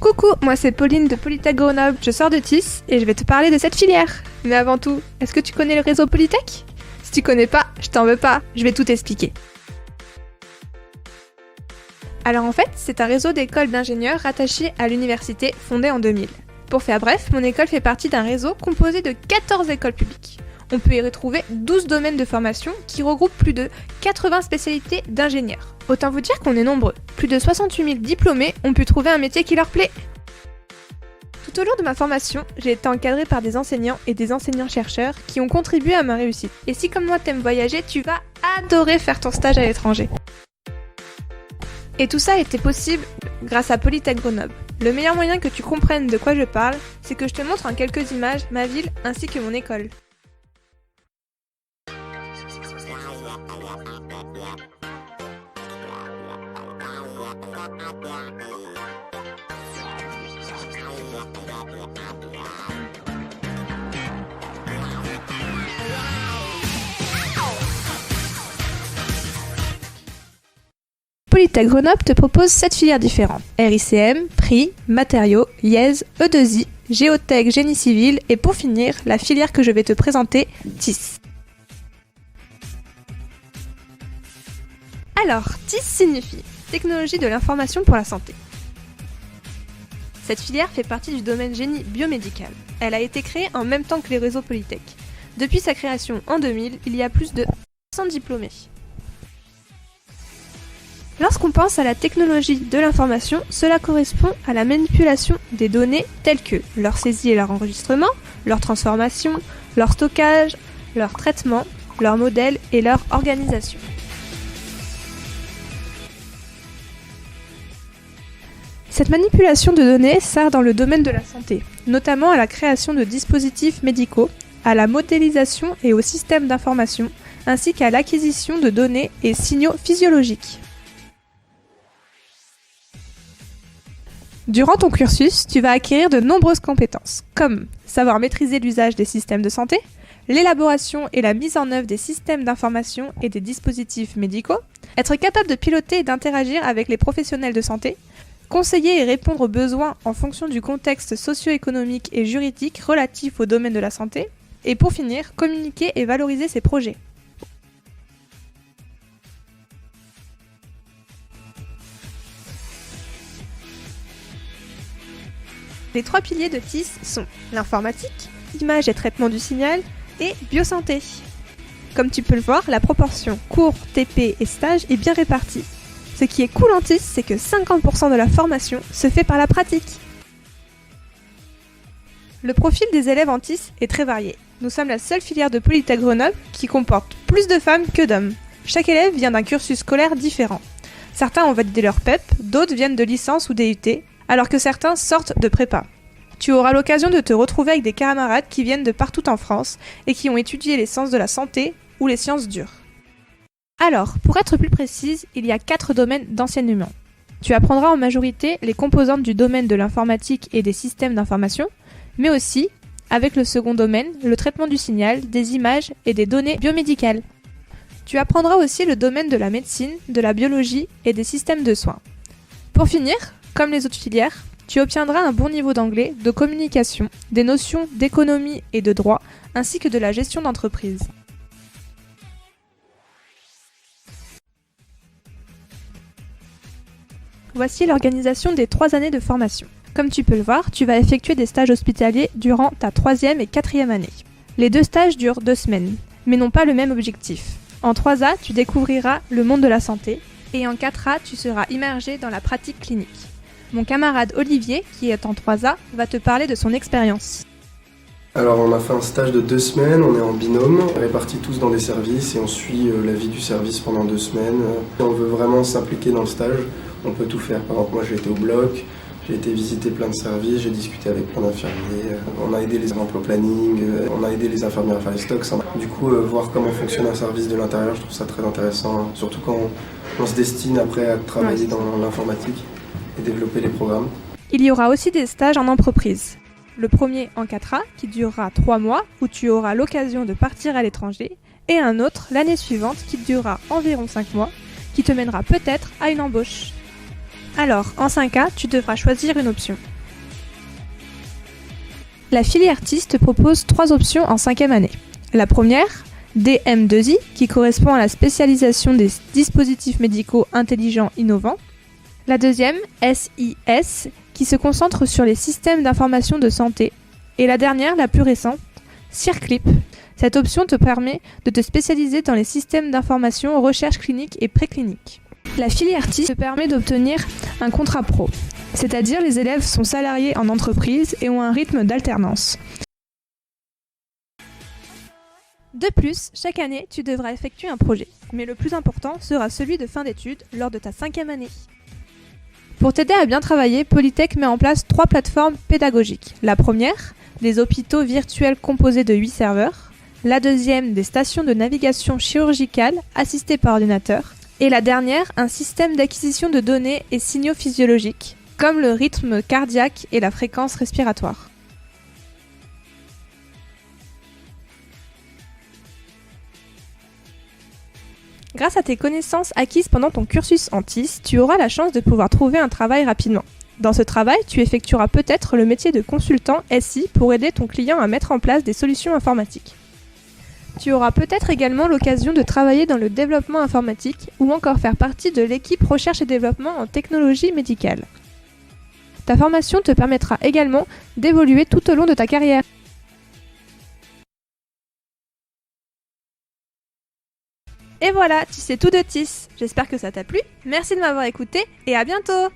Coucou, moi c'est Pauline de Polytech Grenoble, je sors de TIS et je vais te parler de cette filière. Mais avant tout, est-ce que tu connais le réseau Polytech ? Si tu connais pas, je t'en veux pas, je vais tout t'expliquer. Alors en fait, c'est un réseau d'écoles d'ingénieurs rattachées à l'université fondée en 2000. Pour faire bref, mon école fait partie d'un réseau composé de 14 écoles publiques. On peut y retrouver 12 domaines de formation qui regroupent plus de 80 spécialités d'ingénieurs. Autant vous dire qu'on est nombreux. Plus de 68 000 diplômés ont pu trouver un métier qui leur plaît. Tout au long de ma formation, j'ai été encadrée par des enseignants et des enseignants-chercheurs qui ont contribué à ma réussite. Et si comme moi t'aimes voyager, tu vas adorer faire ton stage à l'étranger. Et tout ça a été possible grâce à Polytech Grenoble. Le meilleur moyen que tu comprennes de quoi je parle, c'est que je te montre en quelques images ma ville ainsi que mon école. Polytech Grenoble te propose 7 filières différentes. RICM, Prix, Matériaux, IES, E2I, Géotech, Génie Civil et pour finir, la filière que je vais te présenter, TIS. Alors, TIS signifie Technologie de l'information pour la santé. Cette filière fait partie du domaine génie biomédical. Elle a été créée en même temps que les réseaux Polytech. Depuis sa création en 2000, il y a plus de 100 diplômés. Lorsqu'on pense à la technologie de l'information, cela correspond à la manipulation des données telles que leur saisie et leur enregistrement, leur transformation, leur stockage, leur traitement, leur modèle et leur organisation. Cette manipulation de données sert dans le domaine de la santé, notamment à la création de dispositifs médicaux, à la modélisation et au système d'information, ainsi qu'à l'acquisition de données et signaux physiologiques. Durant ton cursus, tu vas acquérir de nombreuses compétences, comme savoir maîtriser l'usage des systèmes de santé, l'élaboration et la mise en œuvre des systèmes d'information et des dispositifs médicaux, être capable de piloter et d'interagir avec les professionnels de santé, conseiller et répondre aux besoins en fonction du contexte socio-économique et juridique relatif au domaine de la santé, et pour finir, communiquer et valoriser ses projets. Les 3 piliers de TIS sont l'informatique, image et traitement du signal, et biosanté. Comme tu peux le voir, la proportion cours, TP et stage est bien répartie. Ce qui est cool en TIS, c'est que 50% de la formation se fait par la pratique. Le profil des élèves en TIS est très varié. Nous sommes la seule filière de Polytech Grenoble qui comporte plus de femmes que d'hommes. Chaque élève vient d'un cursus scolaire différent. Certains ont validé leur PEP, d'autres viennent de licence ou DUT, alors que certains sortent de prépa. Tu auras l'occasion de te retrouver avec des camarades qui viennent de partout en France et qui ont étudié les sciences de la santé ou les sciences dures. Alors, pour être plus précise, il y a 4 domaines d'enseignement. Tu apprendras en majorité les composantes du domaine de l'informatique et des systèmes d'information, mais aussi, avec le second domaine, le traitement du signal, des images et des données biomédicales. Tu apprendras aussi le domaine de la médecine, de la biologie et des systèmes de soins. Pour finir, comme les autres filières, tu obtiendras un bon niveau d'anglais, de communication, des notions d'économie et de droit, ainsi que de la gestion d'entreprise. Voici l'organisation des 3 années de formation. Comme tu peux le voir, tu vas effectuer des stages hospitaliers durant ta 3e et 4e année. Les 2 stages durent 2 semaines, mais n'ont pas le même objectif. En 3A, tu découvriras le monde de la santé, et en 4A, tu seras immergé dans la pratique clinique. Mon camarade Olivier, qui est en 3A, va te parler de son expérience. Alors on a fait un stage de 2 semaines, on est en binôme, répartis tous dans des services et on suit la vie du service pendant 2 semaines. Si on veut vraiment s'impliquer dans le stage, on peut tout faire. Par exemple, moi j'ai été au bloc, j'ai été visiter plein de services, j'ai discuté avec plein d'infirmiers, on a aidé les emplois planning, on a aidé les infirmières à faire les stocks. Du coup, voir comment fonctionne un service de l'intérieur, je trouve ça très intéressant, surtout quand on se destine après à travailler dans l'informatique et développer les programmes. Il y aura aussi des stages en entreprise. Le premier en 4A qui durera 3 mois où tu auras l'occasion de partir à l'étranger et un autre l'année suivante qui durera environ 5 mois qui te mènera peut-être à une embauche. Alors, en 5A, tu devras choisir une option. La filière TIS te propose 3 options en 5e année. La première, DM2I, qui correspond à la spécialisation des dispositifs médicaux intelligents innovants. La deuxième, SIS, qui se concentre sur les systèmes d'information de santé. Et la dernière, la plus récente, CIRCLIP. Cette option te permet de te spécialiser dans les systèmes d'information, recherche clinique et préclinique. La filière TIS te permet d'obtenir un contrat pro, c'est-à-dire les élèves sont salariés en entreprise et ont un rythme d'alternance. De plus, chaque année, tu devras effectuer un projet, mais le plus important sera celui de fin d'études lors de ta 5e année. Pour t'aider à bien travailler, Polytech met en place 3 plateformes pédagogiques. La première, des hôpitaux virtuels composés de 8 serveurs. La deuxième, des stations de navigation chirurgicale assistées par ordinateur. Et la dernière, un système d'acquisition de données et signaux physiologiques, comme le rythme cardiaque et la fréquence respiratoire. Grâce à tes connaissances acquises pendant ton cursus en TIS, tu auras la chance de pouvoir trouver un travail rapidement. Dans ce travail, tu effectueras peut-être le métier de consultant SI pour aider ton client à mettre en place des solutions informatiques. Tu auras peut-être également l'occasion de travailler dans le développement informatique ou encore faire partie de l'équipe recherche et développement en technologie médicale. Ta formation te permettra également d'évoluer tout au long de ta carrière. Et voilà, tu sais tout de TIS. J'espère que ça t'a plu. Merci de m'avoir écouté et à bientôt!